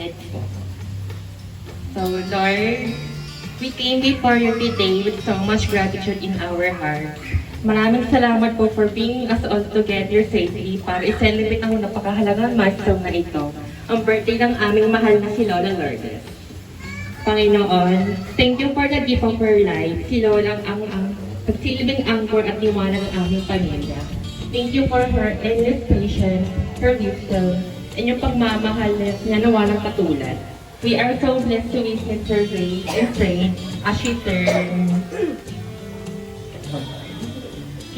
Let's go. So, Lord, we came before you today with so much gratitude in our heart. Maraming salamat po for bringing us all together safely para i-celebrate ang napakahalagang milestone na ito, ang birthday ng aming mahal na si Lola Lourdes. Panginoon, thank you for the gift of her life. Si Lola ang pagsilbing anchor at liwanag ng aming pamilya. Thank you for her endless patience, her wisdom, and yung pagmamahal niya na walang katulad. We are so blessed to witness her grace and strength as she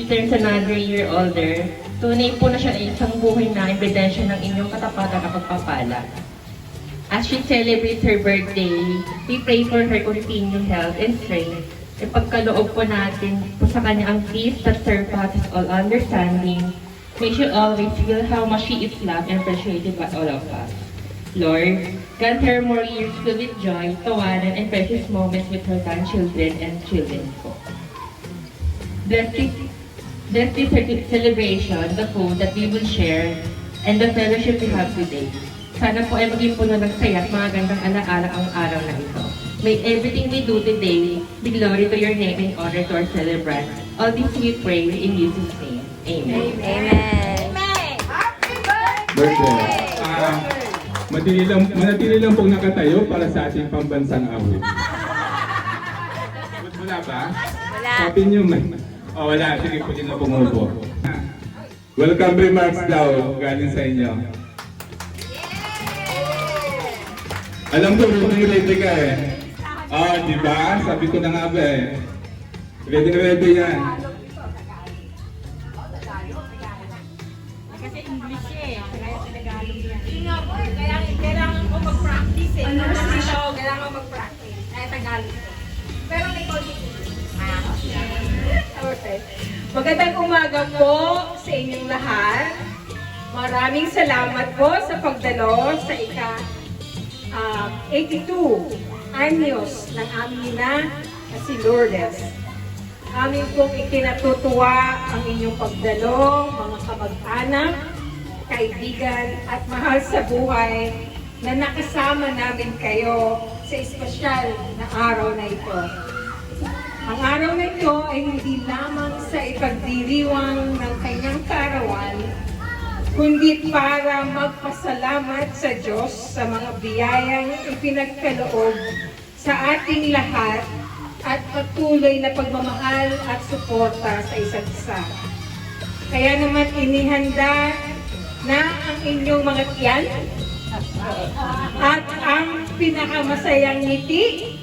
turns another year older. Tunay po na siya ay isang buhay na ebidensya ng inyong katapatan at pagpapala. As she celebrates her birthday, we pray for her continued health and strength. Ipagkaloob po natin po sa kanya ang peace that surpasses all understanding. May she always feel how much she is loved and appreciated by all of us. Lord, grant her more years filled with joy, tawanan, and precious moments with her grandchildren and children po. Bless this celebration, the food that we will share, and the fellowship we have today. Sana po ay maging puno ng saya at mga gandang alaala ang araw na ito. May everything we do today be glory to your name and honor to our celebrant. All this we pray in Jesus' name. Amen. Amen. Happy birthday! Manatili lang pong nakatayo para sa ating pambansang awit. Wala ba? Wala. Sabi niyo man. Oh, wala. Sige po din na pumupo. Welcome remarks daw galing sa inyo. Alam ko, ready ka eh. Oh, di ba? Sabi ko na nga ba eh. Ready yan. Kasi English eh. Kaya Tagalog yan. Hindi nga po eh. Kaya kailangan ko mag-practice eh. Kailangan mag-practice. Kaya Tagalog. Pero may konti. Okay. Magandang umaga po sa inyong lahat. Maraming salamat po sa pagdalo sa 82 anyos ng aming ina na si Lourdes. Amin pong ikinatutuwa ang inyong pagdalo, mga kamag-anak, kaibigan at mahal sa buhay na nakasama namin kayo sa espesyal na araw na ito. Ang araw na ito ay hindi lamang sa ipagdiriwang ng kanyang kaarawan, kundi para magpasalamat sa Diyos sa mga biyayang ipinagkaloob sa ating lahat at patuloy na pagmamahal at suporta sa isa't isa. Kaya naman inihanda na ang inyong mga tiyan at ang pinakamasayang ngiti.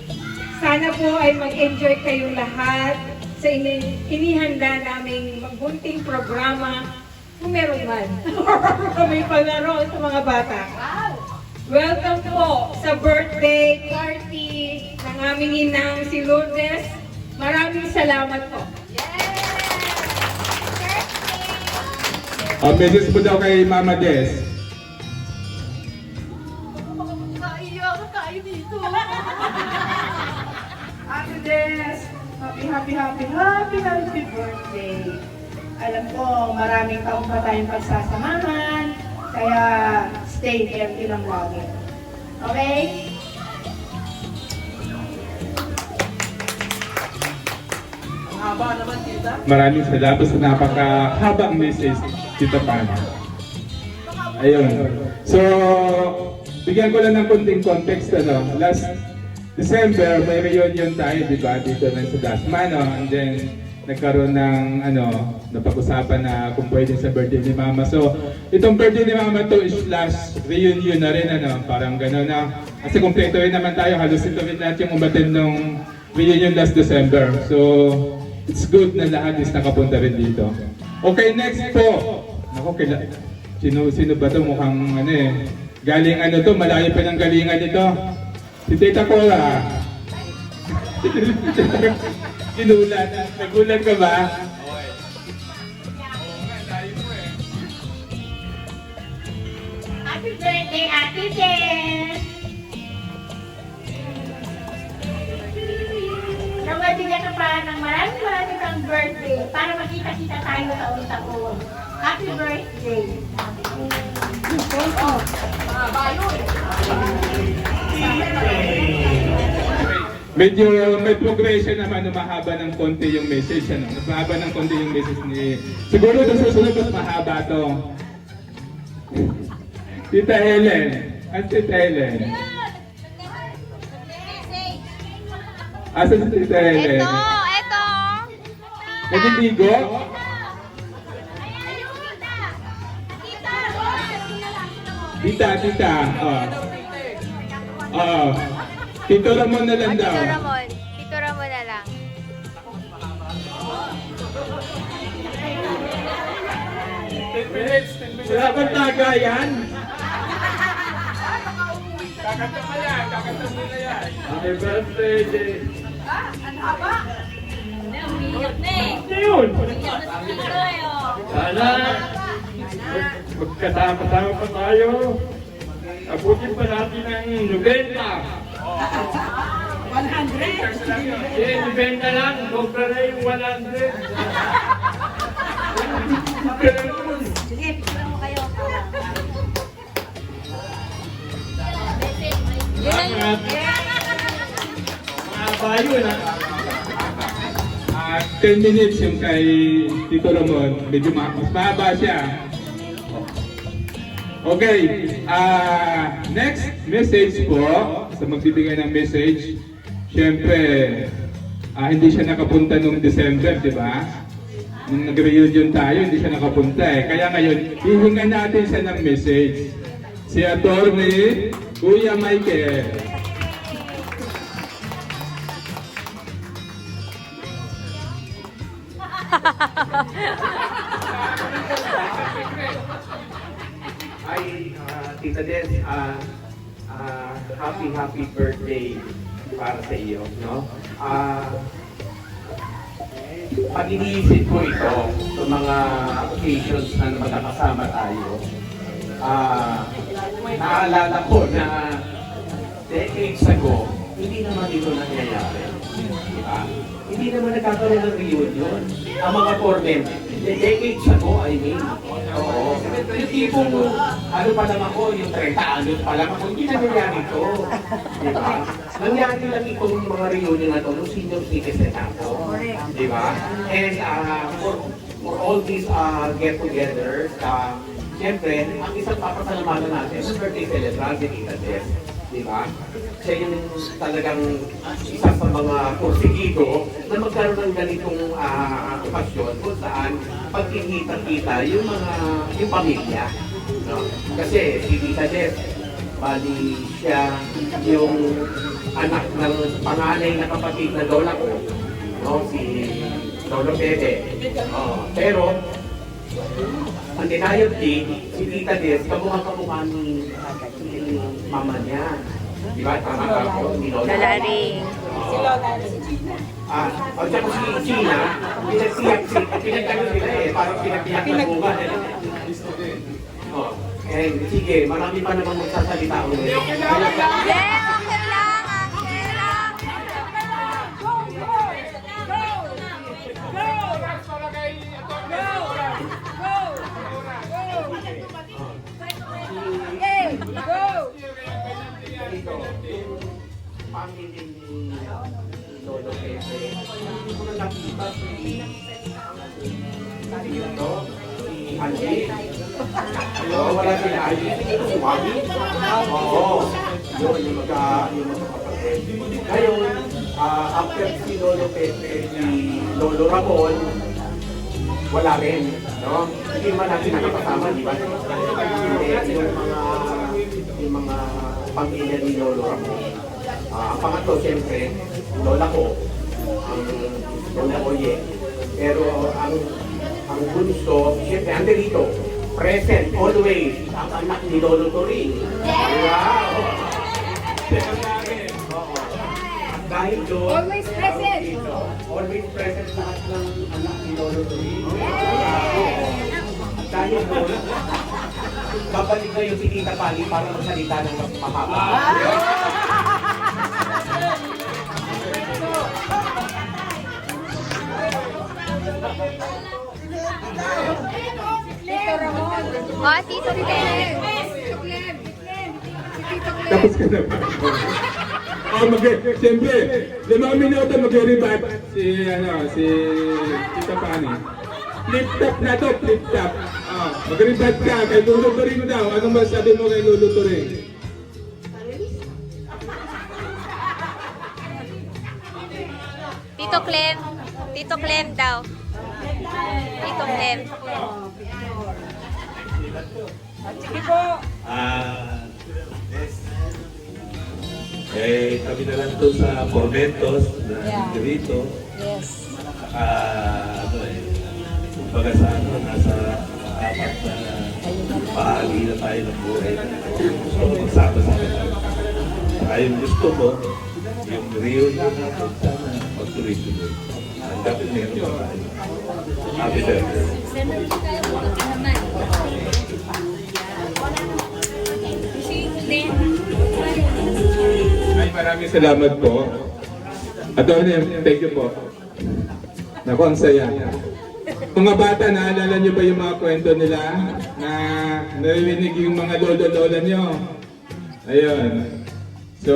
Sana po ay mag-enjoy kayong lahat sa inihanda naming magbunting programa kung meron man. May palaro sa mga bata. Welcome po sa birthday party ng aming inang si Lourdes. Maraming salamat po. Message po daw kay Mama Des. Naiiyak tayo dito. Ate Des, happy birthday. Alam ko, maraming taong pa tayong pagsasamahan, kaya stay healthy lang lagi. Okay? Maraming salamat sa napakahabang message, Tita Pana. Ayun. So, bigyan ko lang ng konting context, last December, may reunion tayo, di ba, dito lang sa Dasmano, and then, nagkaroon ng, napag-usapan na kung pwede sa birthday ni Mama. So, itong birthday ni Mama to is last reunion na rin, parang gano'n na. Kasi kumpleto rin naman tayo, halos ito rin lahat yung umatin ng reunion last December. So, it's good na lahat is nakapunta rin dito. Okay, next po. Ako, sino ba to? Mukhang, galing to, malayo pa ng galingan nito. Si Tita Cora. Ginulat. Nagulat ka ba? Happy birthday, Ate Jess! Nawabigyan ka pa ng maraming birthday para makita-kita tayo taon-taon. Happy birthday! Thank you. Medyo may progression naman, mahaba ng konti yung message, ano? Mas mahaba ng konti yung message ni... Siguro sa susunod, mas mahaba to. Tita Helen. At Tita Helen. Asa si Tita Helen? Ito. Nagitigo? Tita. Oh. Oh. Tito Ramon na lang daw. Tito Ramon na lang. Wala bang tagayan? Kakanta pa yan, kakanta mo na yan. Happy birthday, Jay. Yun. Sana magkasama-sama pa tayo. Abutin pa natin ang 90. 100? Eh, 90 lang. Sobra na yung 100. Sige, picture mo kayo. Mga bayo na. 10 minutes yung kay Tito Ramon. Medyo mas mahaba siya. Okay. Next message po. Sa magbibigay ng message. Siyempre, hindi siya nakapunta noong December, di ba? Nung nag-reunion tayo, hindi siya nakapunta eh. Kaya ngayon, hihingan natin siya ng message. Si Atty. Kuya Michael. Hi, Tita Des, happy birthday para sa iyo, no? Pag iniisip ko ito sa mga occasions na magkakasama tayo, naalala ko na decades ago, hindi naman ito nangyayari. Di ba? Hindi naman nagkakaroon ng reunion. Ang mga formen, decades ago, I mean. Oo. Yung tipong, ano pa lang ako, yung 30 anos pa lang ako, hindi nangyayari ito. Di ba? Nangyari lang itong mga reunion na ito, nung senior citizen ako. Di ba? And for all these get-togethers, siyempre, ang isang papasalamatan natin, sa birthday celebrant, si Tita Des. Di ba? Siya yung talagang isa sa mga porsigido na magkaroon ng ganitong okasyon kung saan pagkikita-kita yung pamilya. No? Kasi si Tita Des, bali siya yung anak ng panganay na kapatid na lola ko, no? Si Lolo Pepe. Pero, undeniably, si Tita Des, kamukha ni mama niya. Di ba? Tama ka ako? Ni Lola. Lalaring. Si Lola. At saka si Gina, pinagkano sila eh. Parang pinagpiyak na bunga. Sige, marami pa namang magsasalita ulit. Okay lang. Ito, yung pamilya ni Lolo Pepe, hindi ko na nakita si Angie. Wala sila Angie. Si Wagi? Oo. Yung magkakapatid. Ngayon, after si Lolo Pepe, si Lolo Ramon, wala rin. No? Hindi man natin nakapasama, di ba? Yung mga pamilya ni Lolo Ramon. Ang pangatlo, siyempre, lola ko, ang Lola Oye. Pero ang bunso, siyempre, ande dito, present, always, ang anak ni Lolo Torin. Wow! Dahil doon, always present. Always present lahat ng anak ni Lolo Torin. Dahil doon, babalik na yung si Tita Pali para magsalita ng mas mahaba. Tito Glenn. Tapos ka na ba? Siyempre, 5 minuto mag-rebat si Tita Pani. Flip top na to, flip top. Mag-rebat ka, kay Lolo Turing daw. Anong masabi mo kay Lolo Turing? Tito Clem daw. Tito Clem. Sige po. Kami na lang to sa Formentos na dito. Yes. Kumbaga sa nasa apat na bahagi na tayo ng buhay. So, magsama-sama tayo. Ayun gusto mo, yung reunion natin sana magtuloy-tuloy. Ang dapat meron pa tayo. Happy birthday. Ay, maraming salamat po. Atty. Thank you po. Naku, ang saya. Mga bata, naalala niyo ba yung mga kwento nila na narinig yung mga lolo-lola niyo? Ayun. So,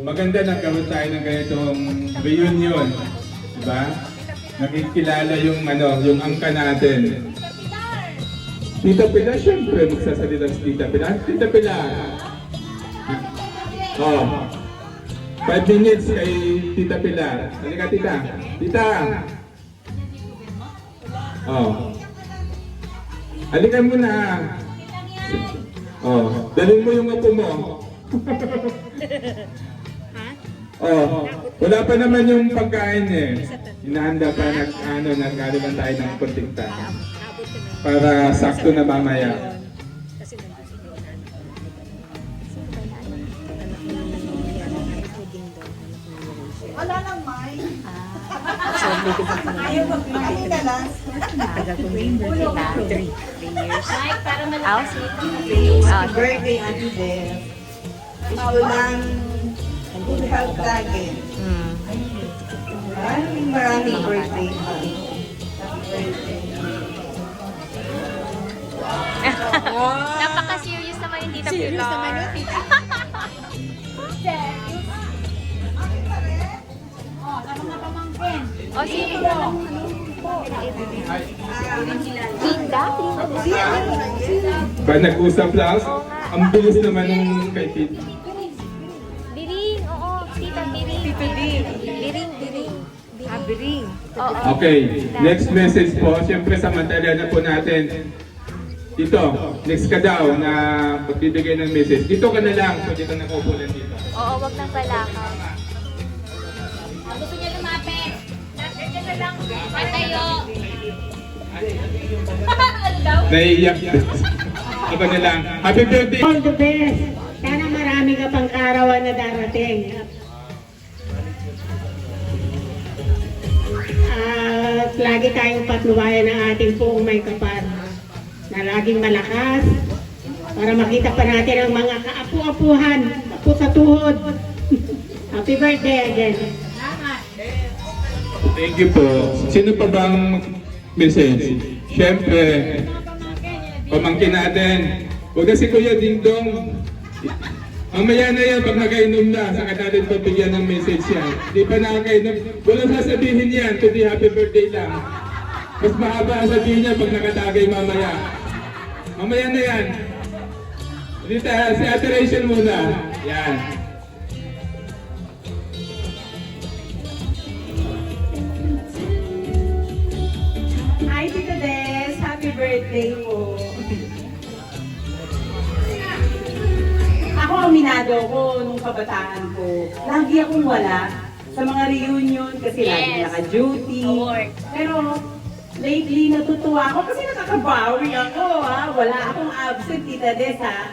maganda na gawin tayo ng ganitong reunion. Diba? Nakikilala yung yung angka natin. Tita Pilar, syempre magsasalita si Tita Pilar. Tita Pilar. 5 minutes kay Tita Pilar. Halika, Tita. Tita. Halika muna. Dalhin mo yung apo mo. Wala pa naman yung pagkain eh. Hinahanda pa nagkaliban tayo ng kunting time. Para sakto na mamaya. Wala lang, May. Ayaw mag-May ka lang. Birthday, Ate Beth. Gusto lang good health lagi. Maraming birthday. Napaka-serious naman yung Tita Pilar. Serious naman yung Tita. O, sige po. Linda? Ba nag-usap lang? Ang bilis naman ng kay Tita. Biring, oo. Tita, biring. Tito Ding. Biring, biring. Biring. Oo. Okay, next message po. Siyempre samantala na po natin. Dito, next ka daw na pagbibigay ng message. Dito ka na lang, pwede ka nakupulan dito. Oo, wag nang palakaw. Gusto niya lumapit. Diyan na lang. Patayo. Ano daw? Naiiyak. Ako na lang. Happy birthday! All the best. Sana marami ka pang kaarawan na darating. At lagi tayong patnubayan ng ating poong may kapal na laging malakas para makita pa natin ang mga kaapu-apuhan, apu sa tuhod. Happy birthday again. Thank you po. Sino pa bang message? Siyempre, pamangkin natin. Huwag na si Kuya Ding Dong. Mamaya na yan, pag nakainom na, saka natin pabigyan ng message yan. Di pa nakakainom. Walang sasabihin yan, kundi happy birthday lang. Mas mahaba ang sabihin niya pag nakatagay mamaya. Mamaya na yan. Dito, si Ate Rachel muna. Yan. Hi, Tita Des. Happy birthday po. Ako, aminado ko nung kabataan ko. Lagi akong wala sa mga reunion kasi lagi naka-duty. Pero lately natutuwa ako kasi nakakabawi ako ha. Wala akong absent, Tita Des ha.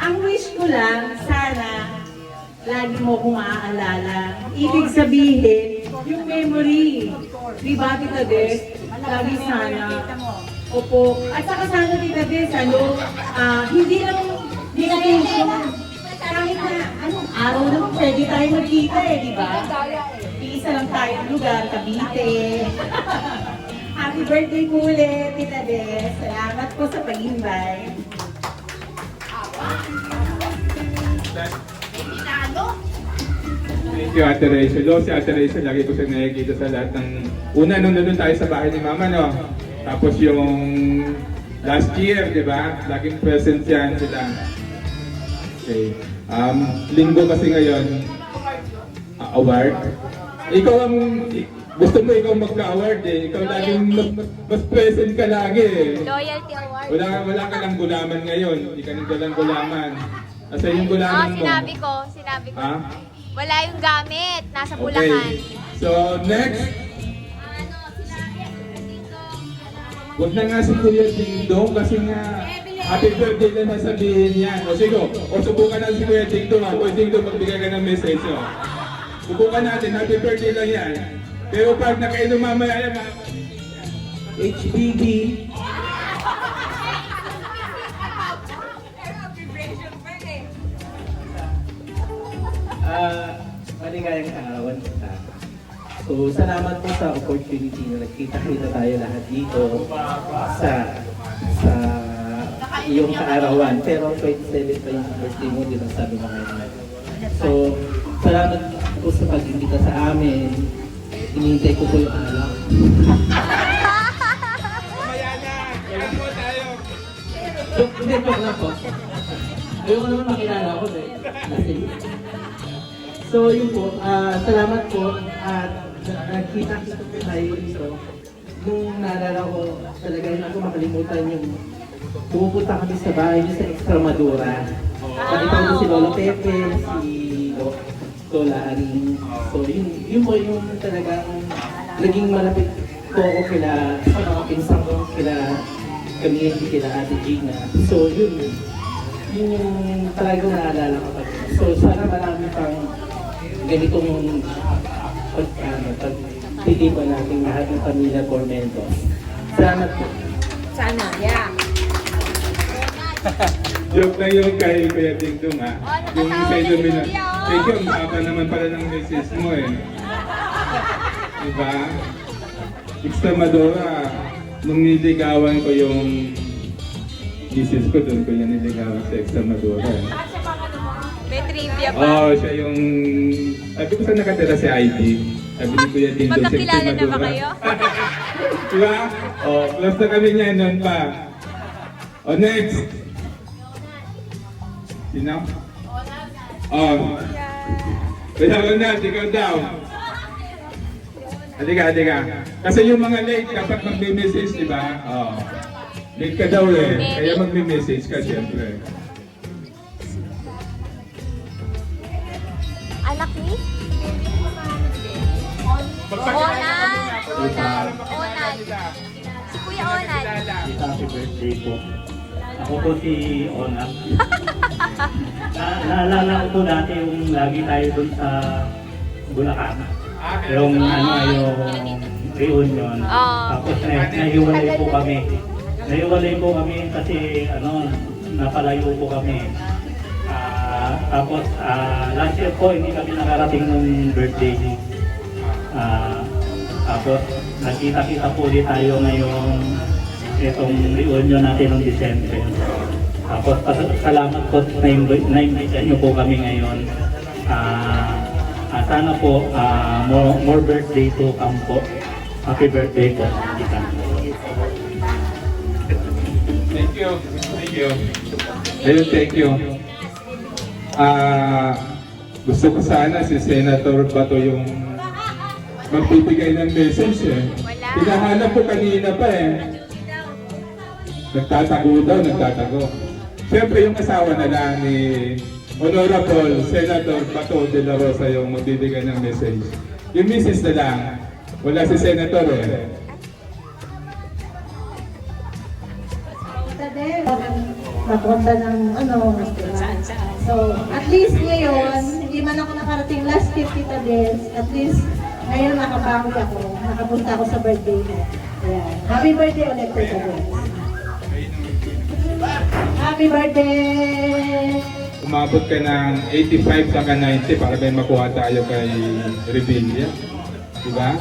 Ang wish ko lang, sana lagi mo akong maaalala. Ibig sabihin, yung memory. Di ba, Tita Des? Lagi sana. Opo. At saka sana, Tita Des, hindi lang vacation. Kahit na anong araw naman pwede tayo magkita di ba? Iisa lang tayo ng lugar, Cavite. Happy birthday po ulit, Tita Des. Salamat po sa pag-invite. Thank you, Ate Rachel. Si Ate Rachel, lagi ko siya nakikita sa lahat ng... Una, nung nandun tayo sa bahay ni Mama, no? Tapos yung last year, di ba? Laging present yan sila. Okay. Linggo kasi ngayon, award. Ikaw ang... Gusto mo ikaw magka-award eh. Ikaw laging mas present ka lagi eh. Loyalty award. Wala ka lang gulaman ngayon. Hindi ka nang dalang gulaman. Asa yung gulaman mo? Sinabi ko. Ha? Wala yung gamit. Nasa Okay. Bulacan. So, next. Huwag na nga si Kuya Dingdong kasi nga happy birthday na nasabihin yan. O sige, o subukan natin si Kuya Dingdong. Kuya Dingdong, magbigay ka ng message. O. Subukan natin, happy birthday lang yan. Pero pag nakainom mamaya yan, HBD. Maligayang kaarawan kita. So, salamat po sa opportunity na nagkita-kita tayo lahat dito sa iyong kaarawan. Pero 27 pa yung birthday mo, di ba sabi mo ngayon. So, salamat po sa pag-imbita sa amin. Inintay ko po yung alak. Mamaya na, kailan po tayo. Hindi po lang po. Ayoko naman makilala ako eh. So yun po, salamat po at nagkita-kita po tayo dito. Nung naalala ko, talaga hindi ko makalimutan yung pumupunta kami sa bahay niyo sa Extremadura. Nakita ko si Lolo Pepe, si Lola Aring. So yun po yung talagang naging malapit po ako kila sa mga pinsang ko, kila Camille, kila Ate Gina. So yun yung talagang naalala ko pa. So sana marami pang ganitong pagtitipan natin lahat ng pamilya Cormentos. Salamat po. Sana, yeah. Joke lang yung kay Kuya Dingdong ha. Yung sa Ilumina. Medyo ang baba naman pala ng message mo eh. Diba? Extremadura, nung niligawan ko yung misis ko, doon ko yung niligawan sa Extremadura eh. May trivia pa. Oo, siya yung... Sabi ko saan nakatira si ID. Sabi ni Kuya Dingdong sa Magkakilala na ba Extremadura. kayo? Diba? Oh, close na kami niyan noon pa. Oh, next! Sino? Oh. Kaya na, ikaw daw. Halika. Kasi yung mga late, dapat magme-message, di ba? Oh. Late ka daw eh. Kaya magme-message ka, siyempre. Anak ni? Onal. Si Kuya Onal. Happy birthday po. Ako po si Ona. Naalala ko po dati yung lagi tayo dun sa Bulacan. Yung yung reunion. Tapos nahiwalay po kami. Nahiwalay po kami kasi napalayo po kami. Tapos last year po hindi kami nakarating ng birthday. Tapos nakita-kita po ulit tayo ngayong itong reunion natin ng December. Tapos salamat po na-invite nyo po kami ngayon. Sana po more birthday to come po. Happy birthday po. Thank you. Ayun, thank you. Gusto ko sana si Senator Bato yung magbibigay ng message eh. Hinahanap ko kanina pa eh. Nagtatago. Siyempre yung asawa na lang ni Honorable Senator Bato de la Rosa yung magbibigay ng message. Yung message na lang, wala si Senator eh. Napunta ng So, at least ngayon, hindi man ako nakarating last 50 Tades, at least ngayon nakabawi ako, nakapunta ako sa birthday mo. Ayan. Happy birthday ulit, Tita Des. Happy birthday! Umabot ka ng 85 saka 90 para may makuha tayo kay Revilla. Diba?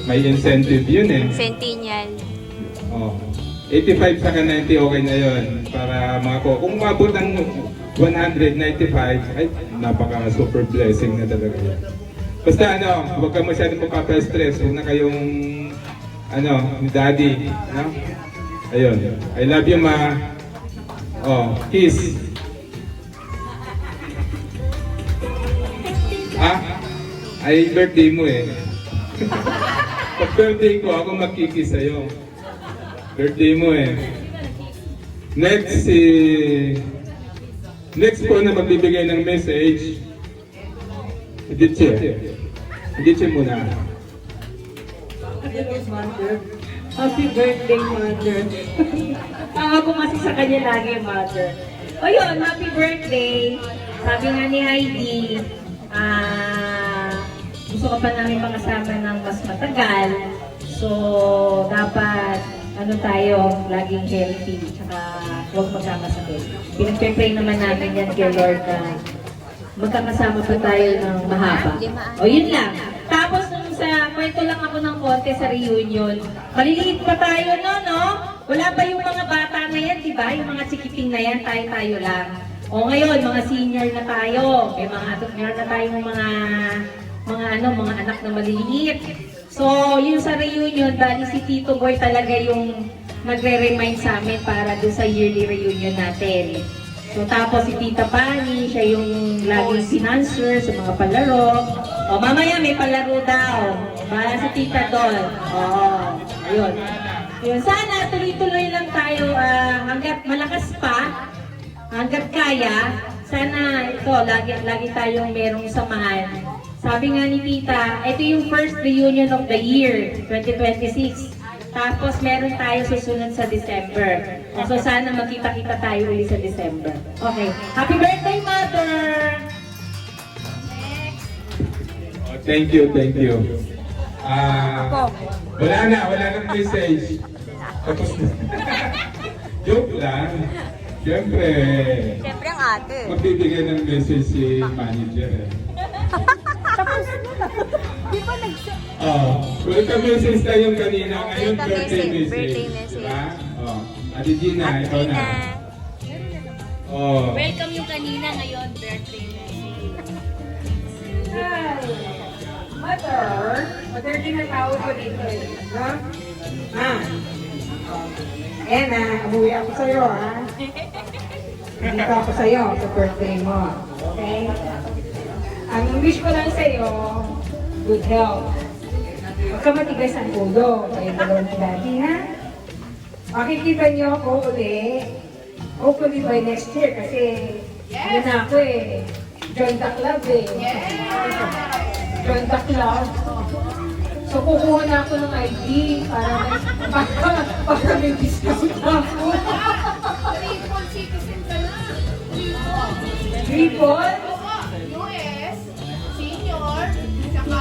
May incentive yun eh. Centennial. Oh. 85 saka 90 okay na yun. Para mga ko. Kung umabot ng 195, ay napaka super blessing na talaga yun. Basta huwag ka masyadong magpapa-stress. Huwag na kayong, ni daddy, no? Ayun. I love you, ma. Oh, kiss. Ay, birthday mo eh. Pag birthday ko, ako magkikis sa'yo. Birthday mo eh. Next po na magbibigay ng message, Ediche muna. Happy birthday, Mother. Tawa ko kasi sa kanya lagi, Mother. O yun, happy birthday. Sabi nga ni Heidi, gusto ka pa namin makasama ng mas matagal. So, dapat, tayo, laging healthy. Tsaka, huwag magkakasakit. Pinag-pray naman namin yan kay Lord na magkakasama pa tayo ng mahaba. O, yun lang. Tapos, kwento lang ako ng konti sa reunion. Maliliit pa tayo, no? Wala pa yung mga bata na yan, di ba? Yung mga chikiting na yan, tayo lang. O ngayon, mga senior na tayo. Meron na tayong mga anak na maliliit. So, yung sa reunion, dahil si Tito Boy talaga yung nagre-remind sa amin para doon sa yearly reunion natin. So, tapos si Tita Pani, siya yung laging sinancer sa mga palaro. O, mamaya may palaro daw. Para si Tita doon. Ayun. Ayun. Sana tuloy-tuloy lang tayo hanggat malakas pa, hanggat kaya. Sana ito, lagi tayong merong samahan. Sabi nga ni Tita, ito yung first reunion of the year, 2026. Tapos meron tayo susunod sa December. So sana magkita-kita tayo ulit sa December. Okay. Happy birthday, Mother! Thank you. Wala nang message. Tapos na. Joke lang. Siyempre ang ate. magbibigay ng message si manager eh. Di ba Welcome message na yung kanina. Ngayon Birthday birthday message. message. Diba? Ate Gina, ikaw na. Welcome yung kanina, ngayon birthday message. Mother, tinatawag ko dito eh. No? Ayan na, umuwi ako sa'yo Dito ako sa'yo sa birthday mo. Okay? Ang wish ko lang sa'yo, good health. Huwag ka matigas ang ulo. Kayo dalawa ni Daddy, ha? Makikita niyo ako uli. Hopefully by next year kasi ano na ako eh. Join the club eh. Join the club. So kukuha na ako ng ID para may discount ako. Triple citizen ka na. Triple? US, senior, saka...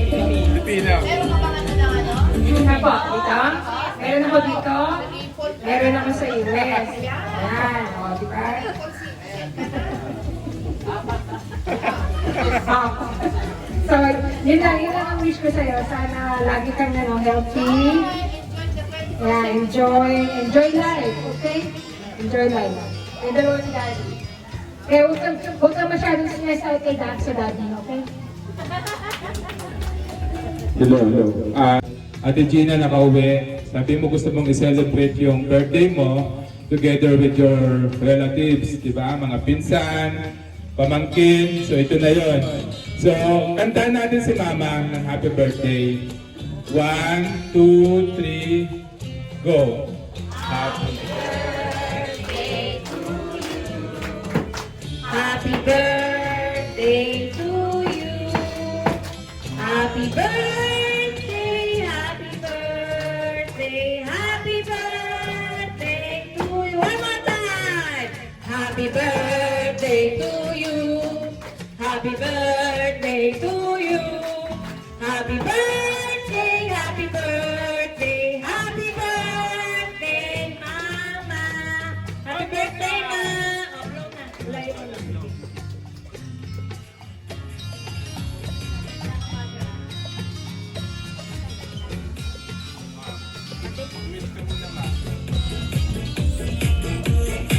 Pilipino. Meron ka bang ano? Yun na po, dito? Meron ako dito? Meron ako sa US. Yan, o, di ba? So, yun lang ang wish ko sa'yo. Sana lagi kang healthy. Yeah, enjoy life, okay? Enjoy life. And dalawa ni Daddy. Kaya huwag kang masyadong stress out kay sa Daddy, okay? Hello. Ate Gina, nakauwi. Sabi mo gusto mong i-celebrate yung birthday mo together with your relatives, di ba? Mga pinsan, pamangkin. So ito na yon. So, kantahan natin si Mama ng happy birthday. 1, 2, 3, go! Happy birthday to you. Happy birthday to you. Happy birthday, happy birthday, happy birthday to you. One more time. Happy birthday to you. Happy birthday to you. Happy birthday, happy birthday, happy birthday, Mama. Happy birthday, Ma. Blow na. Ulay mo lang.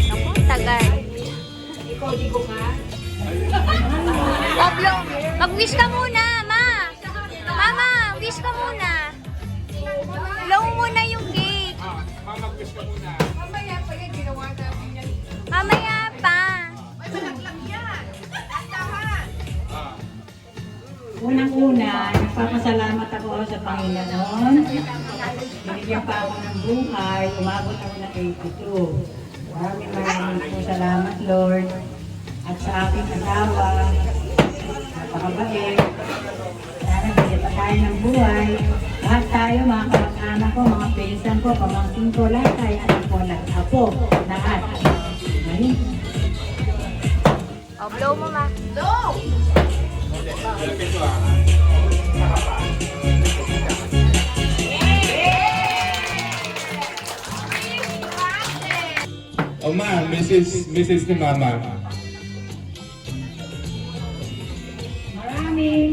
Ako, tagal. Ikaw, di ko ka. Pablo, mag-wish ka muna, Ma. Mag-wish ka muna. Blow muna yung cake. Mag-wish ka muna. Mamaya pa. Unang-una, nagpapasalamat ako sa Panginoon. Binigyan pa ako ng buhay, umabot ako na 82. Maraming po salamat, Lord. At sa aking asawa, napakabait. Sana bigyan pa tayo ng buhay. Lahat tayo, mga kamag-anak ko, mga pinsan ko, pamangkin ko, lahat tayo, anak ko, apo, lahat. Ayun. Oh, blow mo, ma. Blow! O ma, Mrs. ni Mama.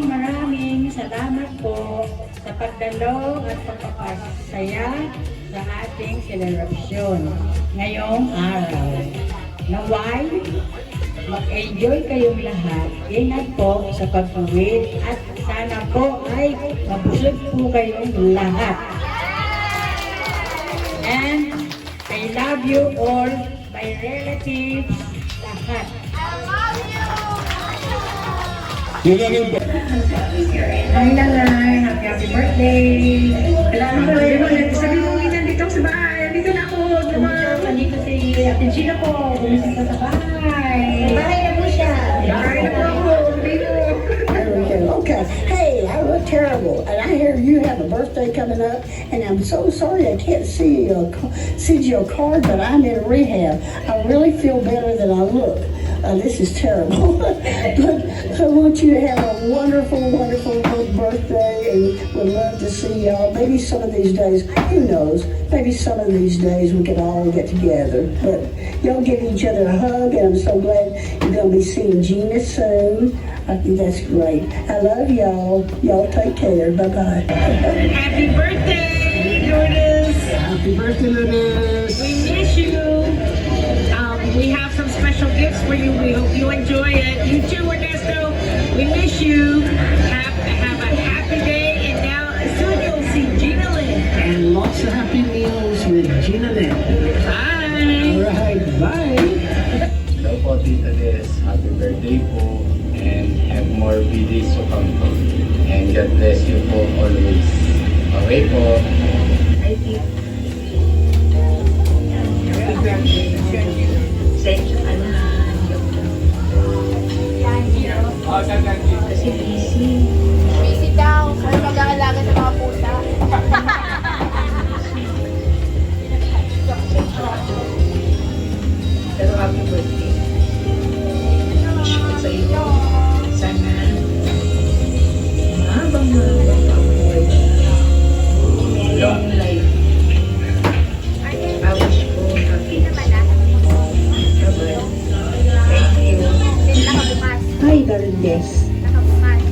Maraming salamat po sa pagdalo at pagpapasaya sa ating selebrasyon ngayong araw. Naway, mag-enjoy kayong lahat. Ingat po sa pag-uwi at sana po ay mabusog po kayong lahat. And I love you all, my relatives, lahat. Yun lang yun po. Hi, Nanay. Happy birthday. Alam mo, sabi mo nandito sa bahay. Nandito na ako. Nandito si Ate Gina po. Bumisita sa bahay. Bahay na po siya. Bahay na po ako. Okay. Hey, I look terrible, and I hear you have a birthday coming up, and I'm so sorry I can't see your card, but I'm in rehab. I really feel better than I look. This is terrible, but I want you to have a wonderful, wonderful birthday, and would love to see y'all. Maybe some of these days, who knows? Maybe some of these days we can all get together. But y'all give each other a hug, and I'm so glad you're gonna be seeing Gina soon. I think that's great. I love y'all. Y'all take care. Bye-bye. Happy birthday, Lourdes. Happy birthday, Lourdes. We miss you. We have some special gifts for you. We hope you enjoy it. You too, Ernesto. We miss you. Have a happy day. And now, soon you'll see Gina Lynn. And lots of happy meals with Gina Lynn. Bye. All right, bye. Hello po, Tita Des. Happy birthday po. And have more videos to come po. And God bless you po always. Okay po. Thank you. Happy birthday. Thank you, anak. Kasi busy. Busy daw. Kaya mag-aalaga sa mga pusa. Pero happy birthday. Wish ko sa iyo. Sana mahabang ang buhay. Long life. I wish ko happy. Bye-bye. Thank you. Nakabukas. Hi, Lourdes. Nakabukas.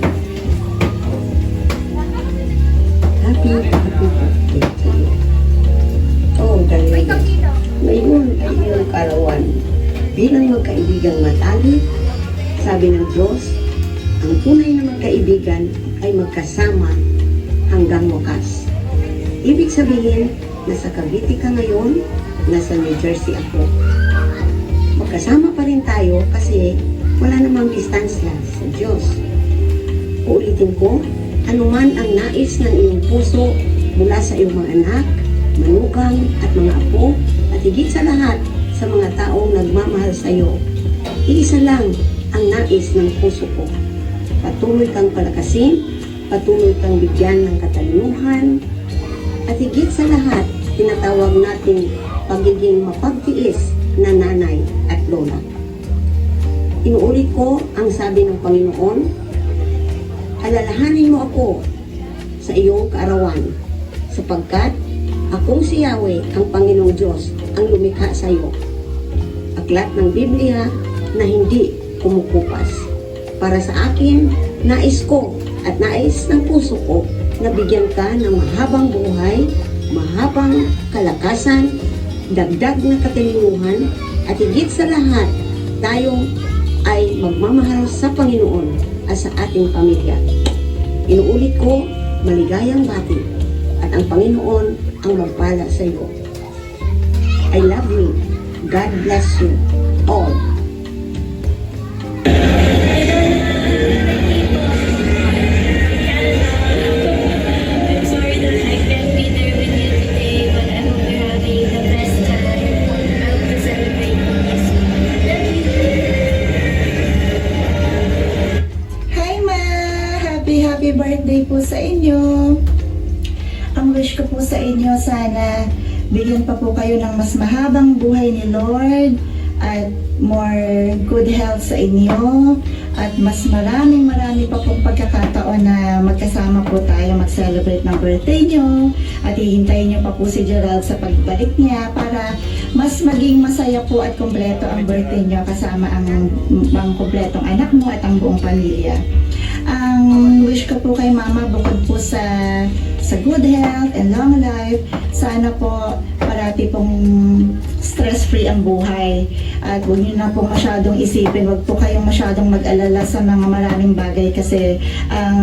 Happy birthday to you. Oh, Wait, darling. come dito. Ngayon ay iyong karawan. Bilang magkaibigang matalik, sabi ng Diyos, ang tunay na magkaibigan ay magkasama hanggang wakas. Ibig sabihin, nasa Cavite ka ngayon, nasa New Jersey ako. Magkasama pa rin tayo kasi wala namang distansya sa Diyos. Uulitin ko, anuman ang nais ng iyong puso mula sa iyong mga anak, manugang at mga apo, at higit sa lahat sa mga taong nagmamahal sa iyo. Iisa lang ang nais ng puso ko. Patuloy kang palakasin, patuloy kang bigyan ng katalinuhan, at higit sa lahat, tinatawag natin pagiging mapagtiis na nanay at lola. Inuulit ko ang sabi ng Panginoon, alalahanin mo ako sa iyong kaarawan, sapagkat akong si Yahweh, ang Panginoong Diyos, ang lumikha sa iyo. Aklat ng Biblia na hindi kumukupas. Para sa akin, nais ko at nais ng puso ko na bigyan ka ng mahabang buhay, mahabang kalakasan, dagdag na katalinuhan, at higit sa lahat, tayo ay magmamahal sa Panginoon at sa ating pamilya. Inuulit ko, maligayang bati at ang Panginoon ang magpala sa iyo. I love you. God bless you all. I'm sorry that I can't be there with you today, but I hope you're having the best time. I hope to celebrate this. Love you. Hi Ma! Happy birthday po sa inyo! Ang wish ko po sa inyo, sana bigyan pa po kayo ng mas mahabang buhay ni Lord at more good health sa inyo at mas marami pa pong pagkakataon na magkasama po tayo mag-celebrate ng birthday nyo at hihintayin nyo pa po si Gerald sa pagbalik niya para mas maging masaya po at kumpleto ang birthday nyo kasama ang kumpletong anak mo at ang buong pamilya. Ang wish ko po kay Mama bukod po sa good health and long life, sana po parati pong stress-free ang buhay at huwag niyo na po masyadong isipin, huwag po kayong masyadong mag-alala sa mga maraming bagay kasi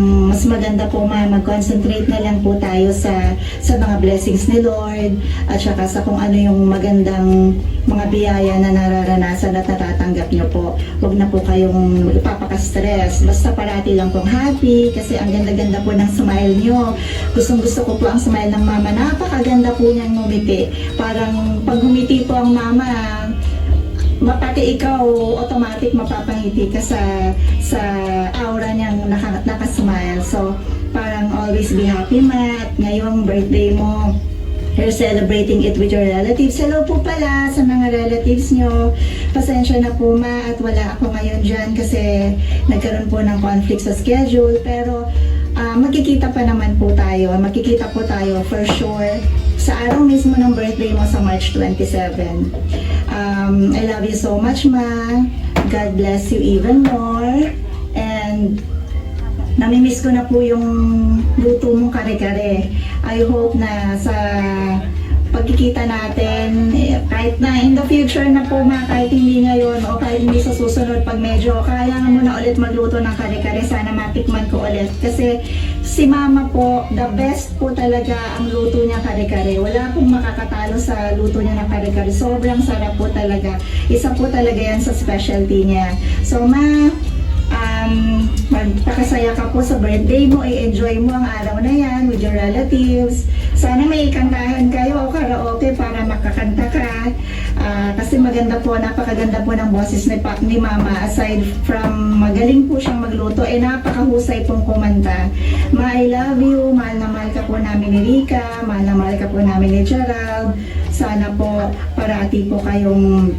mas maganda po mag-concentrate na lang po tayo sa mga blessings ni Lord at saka sa kung ano yung magandang mga biyaya na nararanasan at natatanggap niyo po. Huwag na po kayong ipapaka-stress, basta parati lang pong happy kasi ang ganda-ganda po ng smile niyo. Gusto ko po ang smile ng Mama, napakaganda po niyang ngumiti. Parang pag humiti po ang Mama, pati ikaw automatic mapapangiti ka sa aura niyang nakasmile. So parang always be happy, Ma. At ngayong birthday mo, you're celebrating it with your relatives. Hello po pala sa mga relatives nyo. Pasensya na po Ma at wala ako ngayon dyan kasi nagkaroon po ng conflict sa schedule. Pero magkikita pa naman po tayo. Magkikita po tayo for sure sa araw mismo ng birthday mo sa March 27. I love you so much Ma. God bless you even more. And namimiss ko na po yung luto mong kare-kare. I hope na sa pagkikita natin, kahit na in the future na po Ma, kahit hindi ngayon o kahit hindi sa susunod, pag medyo kaya mo na ulit magluto ng kare-kare, sana matikman ko ulit. Kasi si Mama po, the best po talaga ang luto niya kare-kare. Wala pong makakatalo sa luto niya ng kare-kare. Sobrang sarap po talaga. Isa po talaga yan sa specialty niya. So Ma, magpakasaya ka po sa birthday mo, i-enjoy mo ang araw na yan with your relatives. Sana may ikantahan kayo o karaoke para makakanta ka. Kasi maganda po, napakaganda po ng boses ni Mama. Aside from magaling po siyang magluto, napakahusay pong kumanta. Ma, I love you. Mahal na mahal ka po namin ni Rika. Mahal na mahal ka po namin ni Gerald. Sana po parati po kayong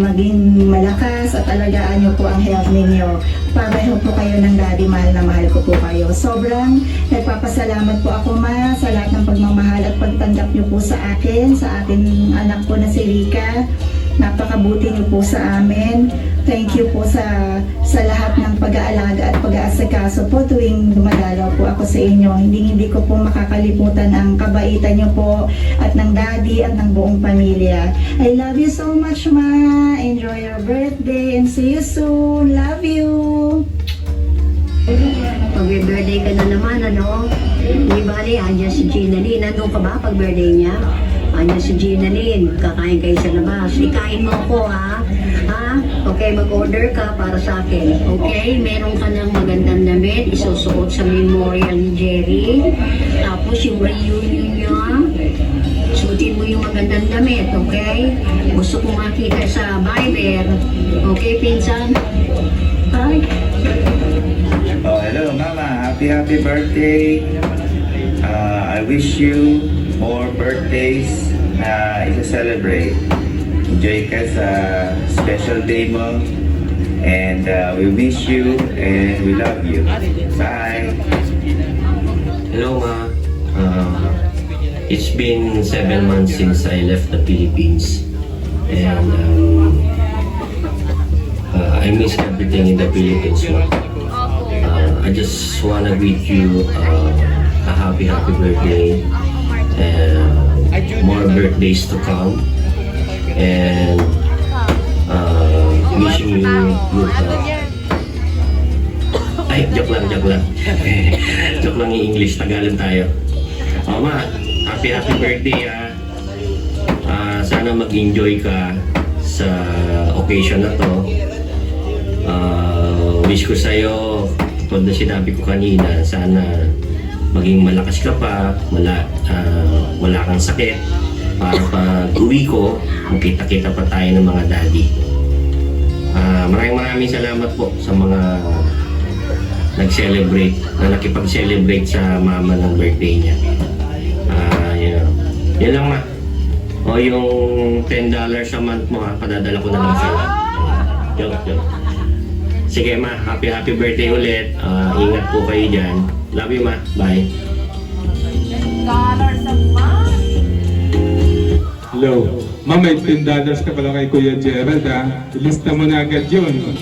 maging malakas at alagaan nyo po ang health ninyo. Pareho po kayo ng daddy, mahal na mahal ko po kayo. Sobrang nagpapasalamat po ako Ma sa lahat ng pagmamahal at pagtanggap nyo po sa akin, sa ating anak po na si Rika. Napakabuti niyo po sa amin. Thank you po sa lahat ng pag-aalaga at pag-aasikaso po tuwing dumadalaw po ako sa inyo. Hindi ko po makakalimutan ang kabaitan niyo po at ng daddy at ng buong pamilya. I love you so much Ma. Enjoy your birthday and see you soon. Love you. Pag-birthday ka na naman, ano? Di bali, andyan si Gina Lynn. Nandun ka ba pag-birthday niya? Andyan si Gina Lynn. Kakain kayo sa labas. Ikain mo ako, ha? Ha? Okay, mag-order ka para sa akin. Okay? Meron ka ng magandang damit. Isusuot sa memorial ni Jerry. Tapos yung reunion niya, suotin mo yung magandang damit, okay? Gusto ko makita sa Viber. Okay, pinsan? Hi. Oh, hello Mama. Happy birthday. I wish you more birthdays na isa-celebrate. Enjoy ka sa special day mo. And we miss you and we love you. Bye. Hello Ma. It's been 7 months since I left the Philippines. And I miss everything in the Philippines. I just wanna wish you a happy birthday and more birthdays to come, and wishing you good health. Joke lang. Joke lang yung English, Tagalog tayo. O ma, happy birthday ha. Sana mag-enjoy ka sa occasion na to. Wish ko sa'yo, tulad na sinabi ko kanina, sana maging malakas ka pa, wala kang sakit, para pag uwi ko, makita-kita pa tayo ng mga daddy. Maraming salamat po sa mga nag-celebrate, na nakipag-celebrate sa mama ng birthday niya. Yan lang ma. O yung $10 a month mo ha, padadala ko na lang sa'yo. Joke. Sige ma, happy birthday ulit. Ingat po kayo dyan. Love you ma, bye. Hello. Ma'am, may $10 ka pala kay Kuya Gerald ha. Ilista mo na agad yun.